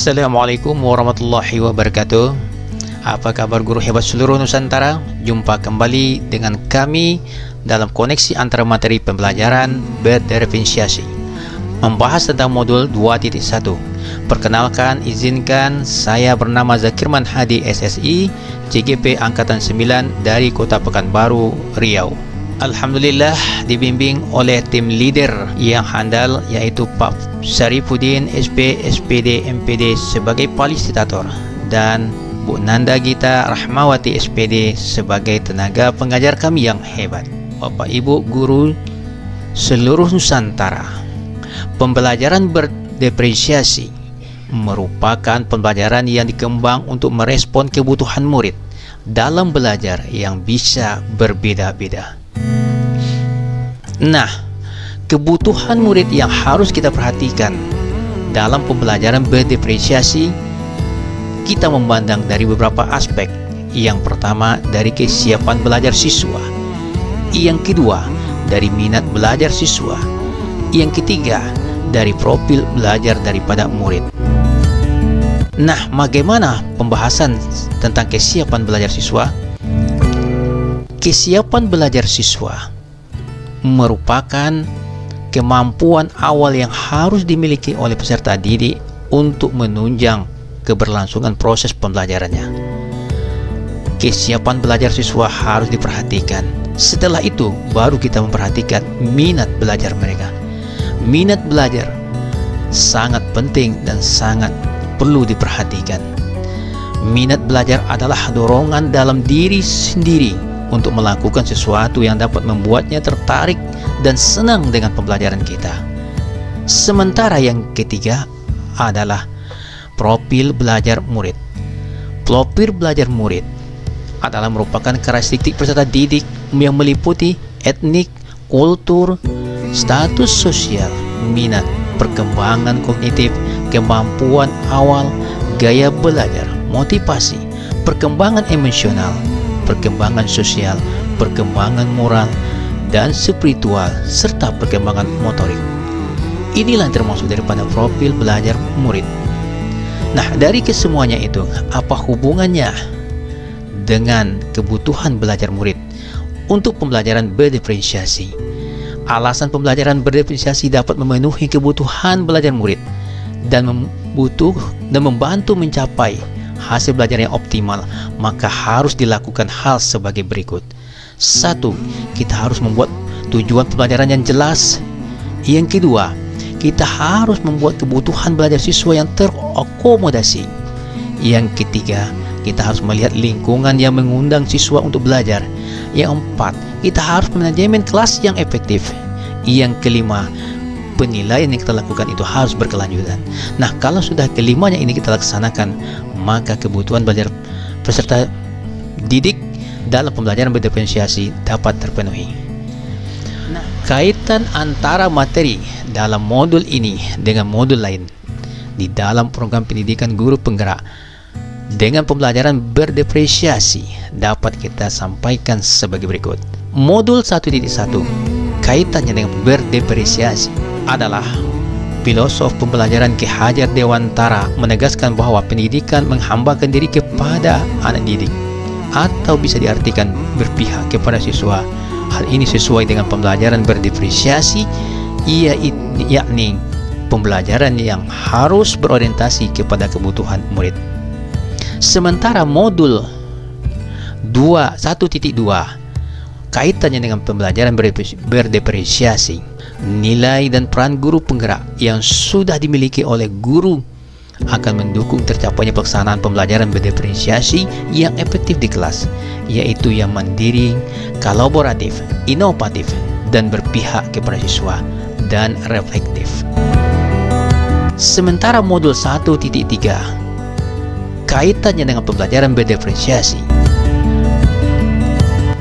Assalamualaikum warahmatullahi wabarakatuh. Apa kabar guru hebat seluruh Nusantara? Jumpa kembali dengan kami dalam koneksi antara materi pembelajaran berdiferensiasi, membahas tentang modul 2.1. Perkenalkan, izinkan, saya bernama Zakirman Hadi SSI, CGP Angkatan 9 dari Kota Pekanbaru, Riau. Alhamdulillah dibimbing oleh tim leader yang handal, yaitu Pak Syarifuddin SP, SPD, MPD sebagai fasilitator, dan Bu Nanda Gita Rahmawati SPD sebagai tenaga pengajar kami yang hebat. Bapak Ibu guru seluruh Nusantara, pembelajaran berdiferensiasi merupakan pembelajaran yang dikembang untuk merespon kebutuhan murid dalam belajar yang bisa berbeda-beda. Nah, kebutuhan murid yang harus kita perhatikan dalam pembelajaran berdiferensiasi, kita memandang dari beberapa aspek. Yang pertama, dari kesiapan belajar siswa. Yang kedua, dari minat belajar siswa. Yang ketiga, dari profil belajar daripada murid. Nah, bagaimana pembahasan tentang kesiapan belajar siswa? Kesiapan belajar siswa merupakan kemampuan awal yang harus dimiliki oleh peserta didik untuk menunjang keberlangsungan proses pembelajarannya. Kesiapan belajar siswa harus diperhatikan. Setelah itu baru kita memperhatikan minat belajar mereka. Minat belajar sangat penting dan sangat perlu diperhatikan. Minat belajar adalah dorongan dalam diri sendiri untuk melakukan sesuatu yang dapat membuatnya tertarik dan senang dengan pembelajaran kita. Sementara yang ketiga adalah profil belajar murid. Profil belajar murid adalah merupakan karakteristik peserta didik yang meliputi etnik, kultur, status sosial, minat, perkembangan kognitif, kemampuan awal, gaya belajar, motivasi, perkembangan emosional, perkembangan sosial, perkembangan moral dan spiritual, serta perkembangan motorik. Inilah yang termasuk daripada profil belajar murid. Nah, dari kesemuanya itu, apa hubungannya dengan kebutuhan belajar murid untuk pembelajaran berdiferensiasi? Alasan pembelajaran berdiferensiasi dapat memenuhi kebutuhan belajar murid dan membantu mencapai hasil belajar yang optimal, maka harus dilakukan hal sebagai berikut. 1. Kita harus membuat tujuan pembelajaran yang jelas. Yang kedua, kita harus membuat kebutuhan belajar siswa yang terakomodasi. Yang ketiga, kita harus melihat lingkungan yang mengundang siswa untuk belajar. Yang empat, kita harus manajemen kelas yang efektif. Yang kelima, penilaian yang kita lakukan itu harus berkelanjutan. Nah, kalau sudah kelimanya ini kita laksanakan, maka kebutuhan belajar peserta didik dalam pembelajaran berdiferensiasi dapat terpenuhi. Nah, kaitan antara materi dalam modul ini dengan modul lain di dalam program pendidikan guru penggerak dengan pembelajaran berdiferensiasi dapat kita sampaikan sebagai berikut. Modul 1.1 kaitannya dengan berdiferensiasi adalah filosof pembelajaran Ki Hajar Dewantara menegaskan bahwa pendidikan menghambakan diri kepada anak didik, atau bisa diartikan berpihak kepada siswa. Hal ini sesuai dengan pembelajaran berdiferensiasi, yakni pembelajaran yang harus berorientasi kepada kebutuhan murid. Sementara modul 1.2 kaitannya dengan pembelajaran berdiferensiasi, nilai dan peran guru penggerak yang sudah dimiliki oleh guru akan mendukung tercapainya pelaksanaan pembelajaran berdiferensiasi yang efektif di kelas, yaitu yang mandiri, kolaboratif, inovatif, dan berpihak kepada siswa, dan reflektif. Sementara modul 1.3 kaitannya dengan pembelajaran berdiferensiasi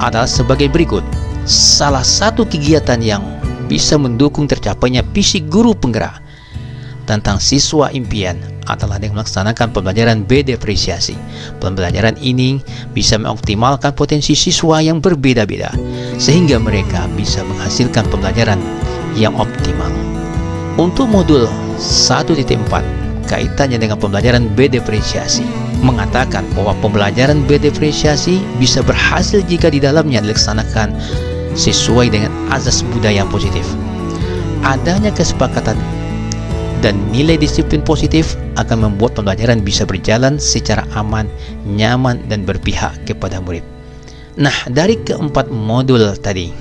adalah sebagai berikut. Salah satu kegiatan yang bisa mendukung tercapainya visi guru penggerak tentang siswa impian adalah dengan melaksanakan pembelajaran berdiferensiasi. Pembelajaran ini bisa mengoptimalkan potensi siswa yang berbeda-beda sehingga mereka bisa menghasilkan pembelajaran yang optimal. Untuk modul 1.4 kaitannya dengan pembelajaran berdiferensiasi, mengatakan bahwa pembelajaran berdiferensiasi bisa berhasil jika di dalamnya dilaksanakan sesuai dengan azas budaya yang positif. Adanya kesepakatan dan nilai disiplin positif akan membuat pembelajaran bisa berjalan secara aman, nyaman, dan berpihak kepada murid. Nah, dari keempat modul tadi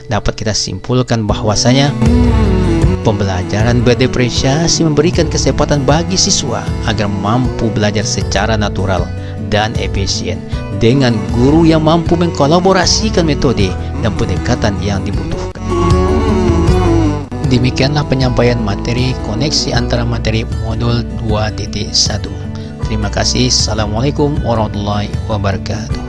dapat kita simpulkan bahwasanya pembelajaran berdiferensiasi memberikan kesempatan bagi siswa agar mampu belajar secara natural dan efisien dengan guru yang mampu mengkolaborasikan metode dan pendekatan yang dibutuhkan. Demikianlah penyampaian materi koneksi antara materi modul 2.1. Terima kasih. Assalamualaikum warahmatullahi wabarakatuh.